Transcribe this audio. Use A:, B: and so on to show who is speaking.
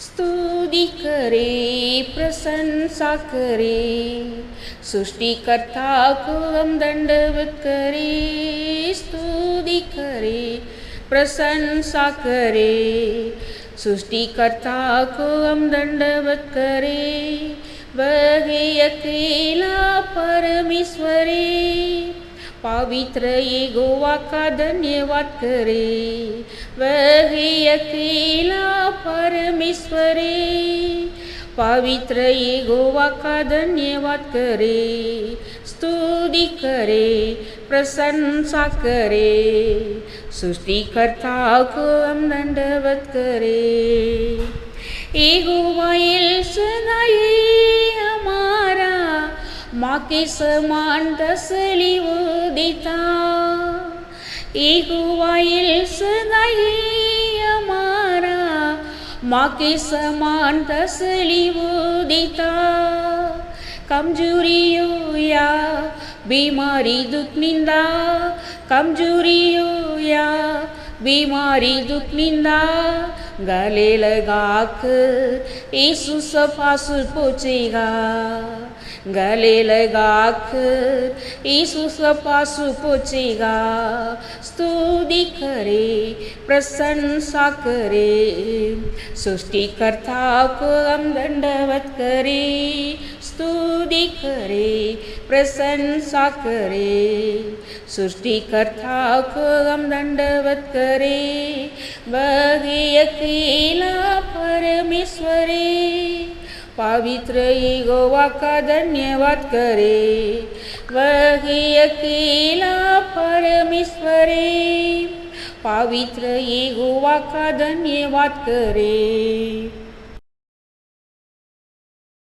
A: स्तुति करे प्रशंसा करे, सृष्टिकर्ता को हम दंडवत करे। स्तुति करे प्रशंसा करे, सृष्टिकर्ता को हम दंडवत करे। वह अकेला परमेश्वरी, पवित्र यहोवा का धन्यवाद करे। वह अकेला परमेश्वरी, पवित्र यहोवा का धन्यवाद करे। स्तुति करे प्रशंसा करे, सृष्टिकर्ता को हम दंडवत करे। यहोवा एल शदाई हमारा, माँ के समान तसली वो देता। यहोवा एल शदाई हमारा, माँ के समान तसली वो देता। कमजोरियों या बीमारी दुख निंदा, कमजोरियों या बीमारी दुख निंदा, गले लगाकर यीशु सफा सुर पोछेगा। गले लगाकर यीशु सफा सुर पोछेगा। स्तुति करे प्रशंसा करे, सृष्टिकर्ता को हम दंडवत करे। स्तुति करे प्रशंसा करे, सृष्टिकर्ता को हम दंडवत करे। वह अकेला परमेश्वरी, पवित्र यहोवा का धन्यवाद करे। वह अकेला परमेश्वरी, पवित्र यहोवा का धन्यवाद करे।